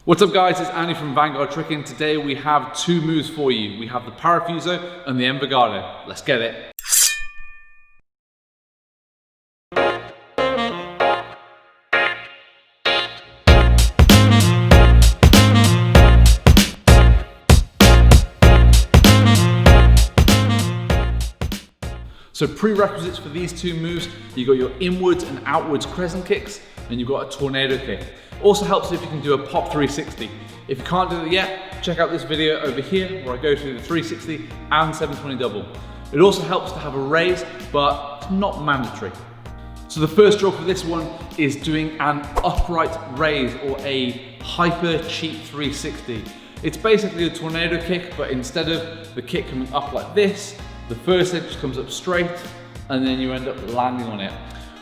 What's up guys, it's Andy from Vanguard Tricking. Today we have two moves for you. We have the Parafuso and the Envergardo. Let's get it. So prerequisites for these two moves, you've got your inwards and outwards crescent kicks, and you've got a tornado kick. Also helps if you can do a pop 360. If you can't do it yet, check out this video over here where I go through the 360 and 720 double. It also helps to have a raise, but it's not mandatory. So the first drill for this one is doing an upright raise or a hyper cheap 360. It's basically a tornado kick, but instead of the kick coming up like this, the first leg just comes up straight and then you end up landing on it.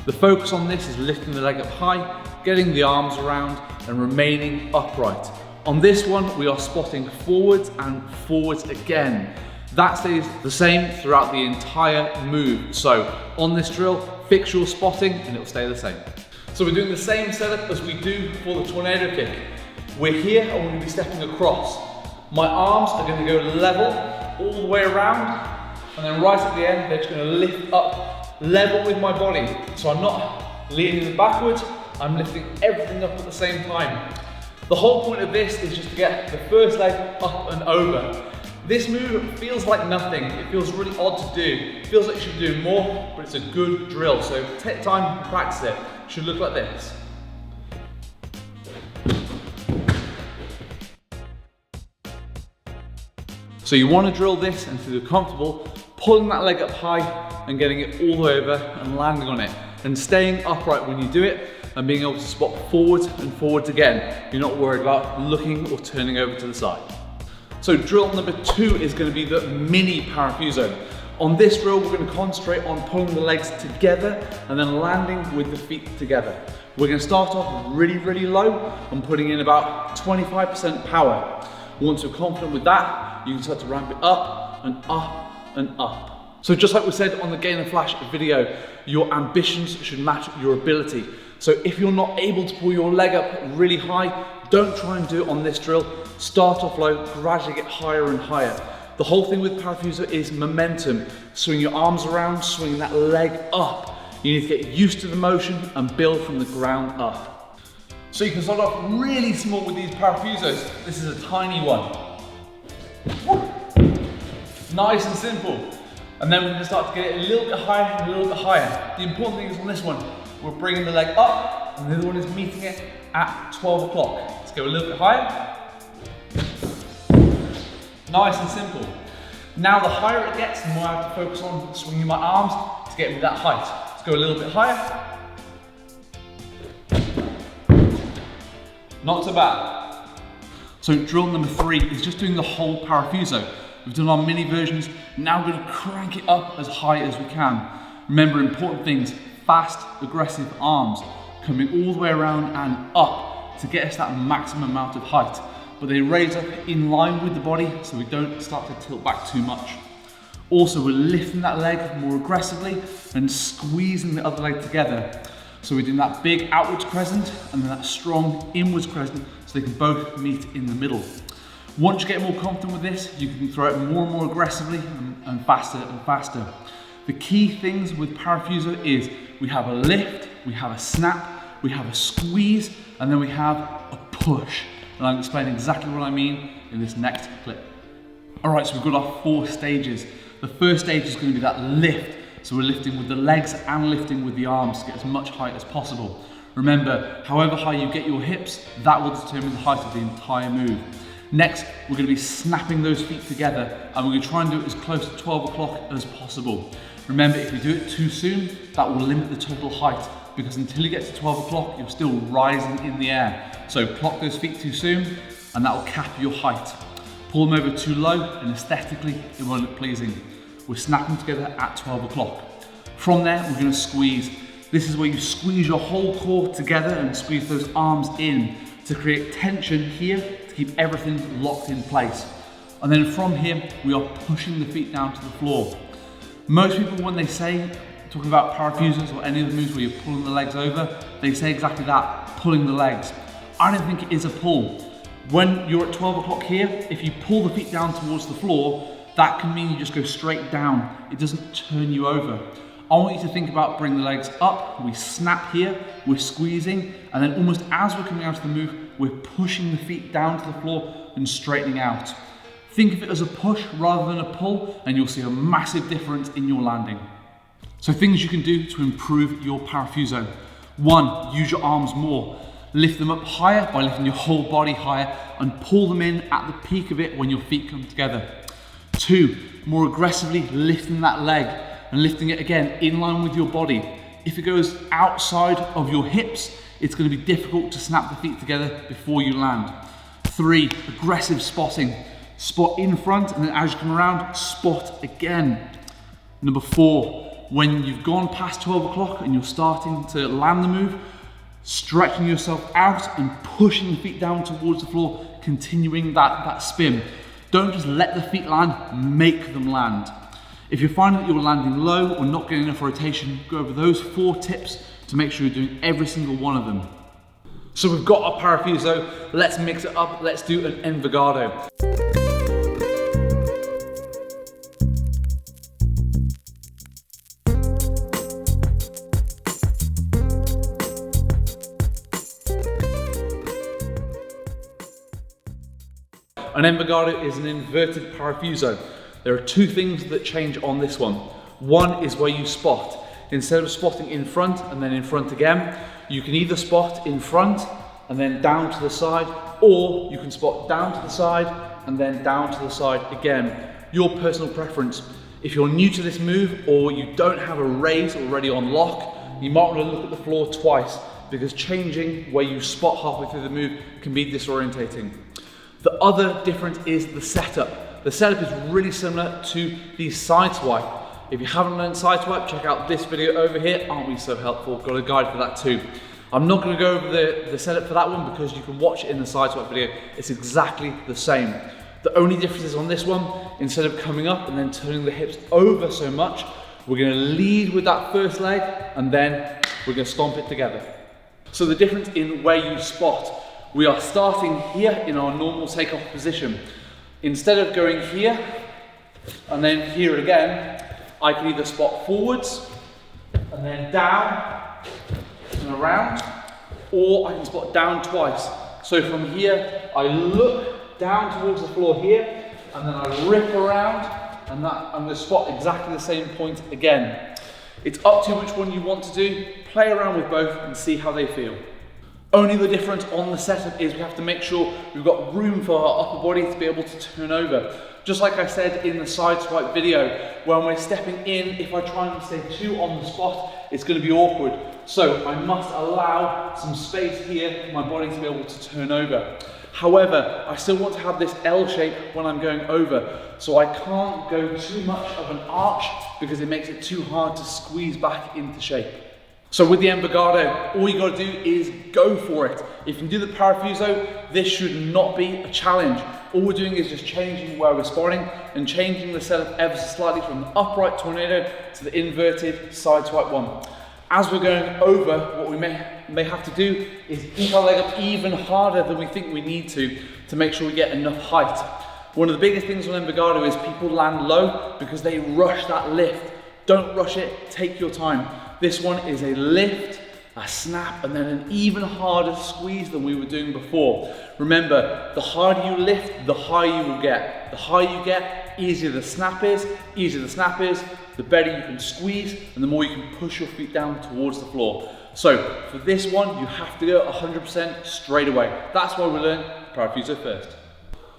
The focus on this is lifting the leg up high, getting the arms around and remaining upright. On this one, we are spotting forwards and forwards again. That stays the same throughout the entire move. So on this drill, fix your spotting and it'll stay the same. So we're doing the same setup as we do for the tornado kick. We're here and we're going to be stepping across. My arms are going to go level all the way around, and then right at the end, they're just going to lift up level with my body. So I'm not leaning backwards, I'm lifting everything up at the same time. The whole point of this is just to get the first leg up and over. This move feels like nothing. It feels really odd to do. It feels like you should be doing more, but it's a good drill. So take time and practice it. It should look like this. So you want to drill this and to feel comfortable, pulling that leg up high and getting it all the way over and landing on it. And staying upright when you do it and being able to spot forwards and forwards again. You're not worried about looking or turning over to the side. So drill number 2 is going to be the mini Parafuso. On this drill, we're going to concentrate on pulling the legs together and then landing with the feet together. We're going to start off really low and putting in about 25% power. Once you're confident with that, you can start to ramp it up and up and up. So just like we said on the Gain and Flash video, your ambitions should match your ability. So if you're not able to pull your leg up really high, don't try and do it on this drill. Start off low, gradually get higher and higher. The whole thing with Parafuso is momentum. Swing your arms around, swing that leg up. You need to get used to the motion and build from the ground up. So you can start off really small with these Parafusos. This is a tiny one. Nice and simple. And then we're going to start to get it a little bit higher and a little bit higher. The important thing is on this one, we're bringing the leg up and the other one is meeting it at 12 o'clock. Let's go a little bit higher. Nice and simple. Now the higher it gets, the more I have to focus on swinging my arms to get me that height. Let's go a little bit higher. Not so bad. So drill number 3 is just doing the whole Parafuso. We've done our mini versions, now we're going to crank it up as high as we can. Remember important things, fast, aggressive arms, coming all the way around and up to get us that maximum amount of height. But they raise up in line with the body so we don't start to tilt back too much. Also, we're lifting that leg more aggressively and squeezing the other leg together. So we're doing that big outwards crescent and then that strong inwards crescent so they can both meet in the middle. Once you get more confident with this, you can throw it more and more aggressively and faster and faster. The key things with Parafuso is we have a lift, we have a snap, we have a squeeze, and then we have a push. And I'll explain exactly what I mean in this next clip. All right, so we've got our 4 stages. The first stage is going to be that lift. So we're lifting with the legs and lifting with the arms to get as much height as possible. Remember, however high you get your hips, that will determine the height of the entire move. Next, we're going to be snapping those feet together and we're going to try and do it as close to 12 o'clock as possible. Remember, if you do it too soon, that will limit the total height because until you get to 12 o'clock, you're still rising in the air. So clock those feet too soon and that will cap your height. Pull them over too low and aesthetically, it won't look pleasing. We're snapping together at 12 o'clock. From there, we're going to squeeze. This is where you squeeze your whole core together and squeeze those arms in to create tension here to keep everything locked in place. And then from here, we are pushing the feet down to the floor. Most people, when they say, talking about Parafusos or any of the moves where you're pulling the legs over, they say exactly that, pulling the legs. I don't think it is a pull. When you're at 12 o'clock here, if you pull the feet down towards the floor, that can mean you just go straight down. It doesn't turn you over. I want you to think about bringing the legs up, we snap here, we're squeezing, and then almost as we're coming out of the move, we're pushing the feet down to the floor and straightening out. Think of it as a push rather than a pull, and you'll see a massive difference in your landing. So things you can do to improve your Parafuso. 1, use your arms more. Lift them up higher by lifting your whole body higher and pull them in at the peak of it when your feet come together. 2, more aggressively lifting that leg and lifting it again in line with your body. If it goes outside of your hips, it's going to be difficult to snap the feet together before you land. 3, aggressive spotting. Spot in front, and then as you come around, spot again. Number 4, when you've gone past 12 o'clock and you're starting to land the move, stretching yourself out and pushing the feet down towards the floor, continuing that spin. Don't just let the feet land, make them land. If you're finding that you're landing low or not getting enough rotation, go over those 4 tips to make sure you're doing every single one of them. So we've got our Parafuso, let's mix it up, let's do an Envergardo. An Envergardo is an inverted Parafuso. There are 2 things that change on this one. 1 is where you spot. Instead of spotting in front and then in front again, you can either spot in front and then down to the side, or you can spot down to the side and then down to the side again. Your personal preference. If you're new to this move or you don't have a raise already on lock, you might want to look at the floor twice, because changing where you spot halfway through the move can be disorientating. The other difference is the setup. The setup is really similar to the Sideswipe. If you haven't learned Sideswipe, check out this video over here. Aren't we so helpful? Got a guide for that too. I'm not going to go over the setup for that one because you can watch it in the Sideswipe video. It's exactly the same. The only difference is on this one, instead of coming up and then turning the hips over so much, we're going to lead with that first leg and then we're going to stomp it together. So the difference in where you spot. We are starting here in our normal takeoff position. Instead of going here and then here again, I can either spot forwards and then down and around, or I can spot down twice. So from here, I look down towards the floor here, and then I rip around, and I'm going to spot exactly the same point again. It's up to which one you want to do. Play around with both and see how they feel. Only the difference on the setup is we have to make sure we've got room for our upper body to be able to turn over. Just like I said in the Sideswipe video, when we're stepping in, if I try and stay too on the spot, it's going to be awkward. So I must allow some space here for my body to be able to turn over. However, I still want to have this L shape when I'm going over, so I can't go too much of an arch because it makes it too hard to squeeze back into shape. So with the Envergardo, all you got to do is go for it. If you can do the Parafuso, this should not be a challenge. All we're doing is just changing where we're spotting and changing the setup ever so slightly from the upright tornado to the inverted Sideswipe one. As we're going over, what we may have to do is keep our leg up even harder than we think we need to make sure we get enough height. One of the biggest things on Envergardo is people land low because they rush that lift. Don't rush it, take your time. This one is a lift, a snap, and then an even harder squeeze than we were doing before. Remember, the harder you lift, the higher you will get. The higher you get, easier the snap is, the better you can squeeze, and the more you can push your feet down towards the floor. So, for this one, you have to go 100% straight away. That's why we learn Parafuso first.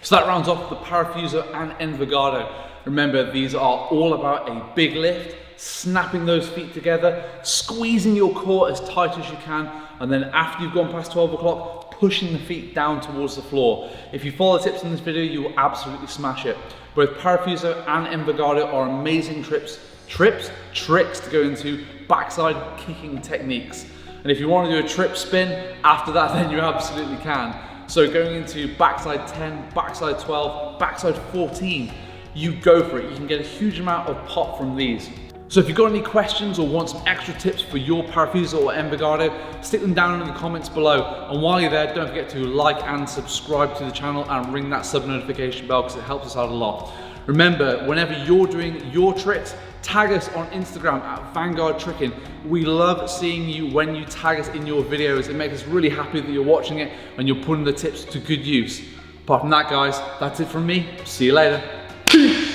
So that rounds off the Parafuso and Envergardo. Remember, these are all about a big lift, snapping those feet together, squeezing your core as tight as you can, and then after you've gone past 12 o'clock, pushing the feet down towards the floor. If you follow the tips in this video, you will absolutely smash it. Both Parafuso and Envergardo are amazing tricks to go into backside kicking techniques. And if you want to do a trip spin after that, then you absolutely can. So going into backside 10, backside 12, backside 14, you go for it. You can get a huge amount of pop from these. So if you've got any questions or want some extra tips for your Parafuso or Envergardo, stick them down in the comments below. And while you're there, don't forget to like and subscribe to the channel and ring that sub notification bell because it helps us out a lot. Remember, whenever you're doing your tricks, tag us on Instagram at Vanguard Tricking. We love seeing you when you tag us in your videos. It makes us really happy that you're watching it and you're putting the tips to good use. Apart from that, guys, that's it from me. See you later.